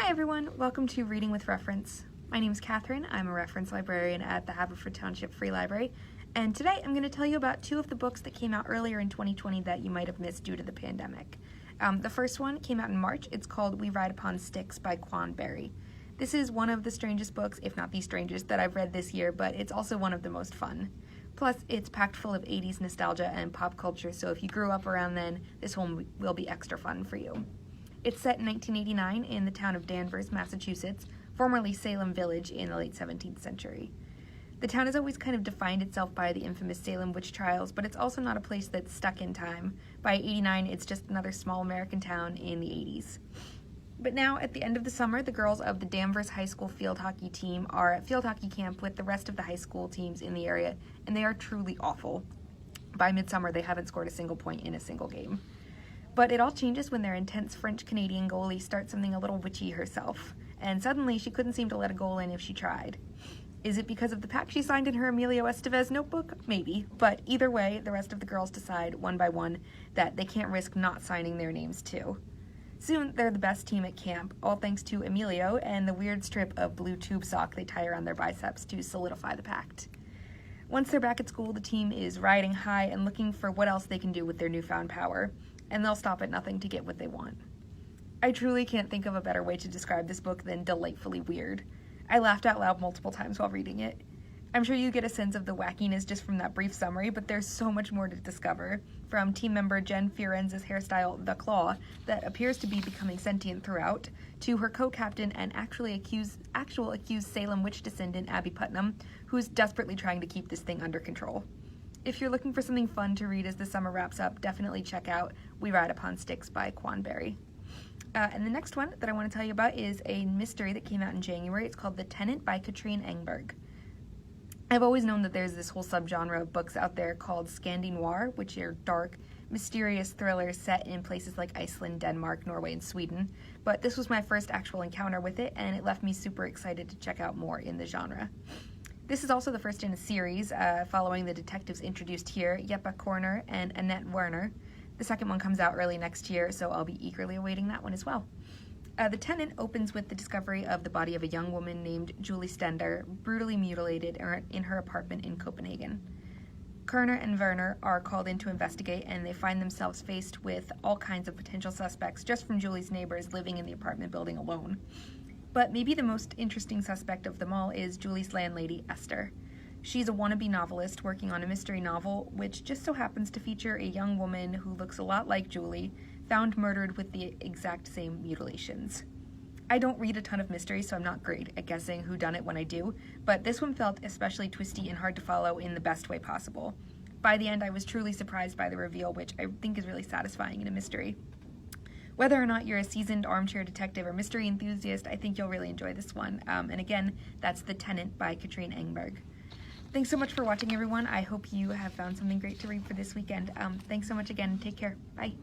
Hi everyone, welcome to Reading with Reference. My name is Katherine. I'm a reference librarian at the Haverford Township Free Library, and today I'm going to tell you about two of the books that came out earlier in 2020 that you might have missed due to the pandemic. The first one came out in March. It's called We Ride Upon Sticks by Quan. This is one of the strangest books, if not the strangest, that I've read this year, but it's also one of the most fun. Plus, it's packed full of 80s nostalgia and pop culture, so if you grew up around then, this one will be extra fun for you. It's set in 1989 in the town of Danvers, Massachusetts, formerly Salem Village in the late 17th century. The town has always kind of defined itself by the infamous Salem witch trials, but it's also not a place that's stuck in time. By 89, it's just another small American town in the 80s. But now, at the end of the summer, the girls of the Danvers High School field hockey team are at field hockey camp with the rest of the high school teams in the area, and they are truly awful. By midsummer, they haven't scored a single point in a single game. But it all changes when their intense French-Canadian goalie starts something a little witchy herself, and suddenly she couldn't seem to let a goal in if she tried. Is it because of the pact she signed in her Emilio Estevez notebook? Maybe, but either way, the rest of the girls decide, one by one, that they can't risk not signing their names too. Soon, they're the best team at camp, all thanks to Emilio and the weird strip of blue tube sock they tie around their biceps to solidify the pact. Once they're back at school, the team is riding high and looking for what else they can do with their newfound power, and they'll stop at nothing to get what they want. I truly can't think of a better way to describe this book than delightfully weird. I laughed out loud multiple times while reading it. I'm sure you get a sense of the wackiness just from that brief summary, but there's so much more to discover, from team member Jen Fiorenza's hairstyle, The Claw, that appears to be becoming sentient throughout, to her co-captain and actual accused Salem witch descendant Abby Putnam, who's desperately trying to keep this thing under control. If you're looking for something fun to read as the summer wraps up, definitely check out We Ride Upon Sticks by Quan. And the next one that I want to tell you about is a mystery that came out in January. It's called The Tenant by Katrine Engberg. I've always known that there's this whole subgenre of books out there called Scandi Noir, which are dark, mysterious thrillers set in places like Iceland, Denmark, Norway, and Sweden. But this was my first actual encounter with it, and it left me super excited to check out more in the genre. This is also the first in a series, following the detectives introduced here, Jeppe Korner and Annette Werner. The second one comes out early next year, so I'll be eagerly awaiting that one as well. The Tenant opens with the discovery of the body of a young woman named Julie Stender, brutally mutilated in her apartment in Copenhagen. Kerner and Werner are called in to investigate, and they find themselves faced with all kinds of potential suspects just from Julie's neighbors living in the apartment building alone. But maybe the most interesting suspect of them all is Julie's landlady, Esther. She's a wannabe novelist working on a mystery novel, which just so happens to feature a young woman who looks a lot like Julie, found murdered with the exact same mutilations. I don't read a ton of mysteries, so I'm not great at guessing whodunit when I do, but this one felt especially twisty and hard to follow in the best way possible. By the end, I was truly surprised by the reveal, which I think is really satisfying in a mystery. Whether or not you're a seasoned armchair detective or mystery enthusiast, I think you'll really enjoy this one. And again, that's The Tenant by Katrine Engberg. Thanks so much for watching, everyone. I hope you have found something great to read for this weekend. Thanks so much again. Take care. Bye.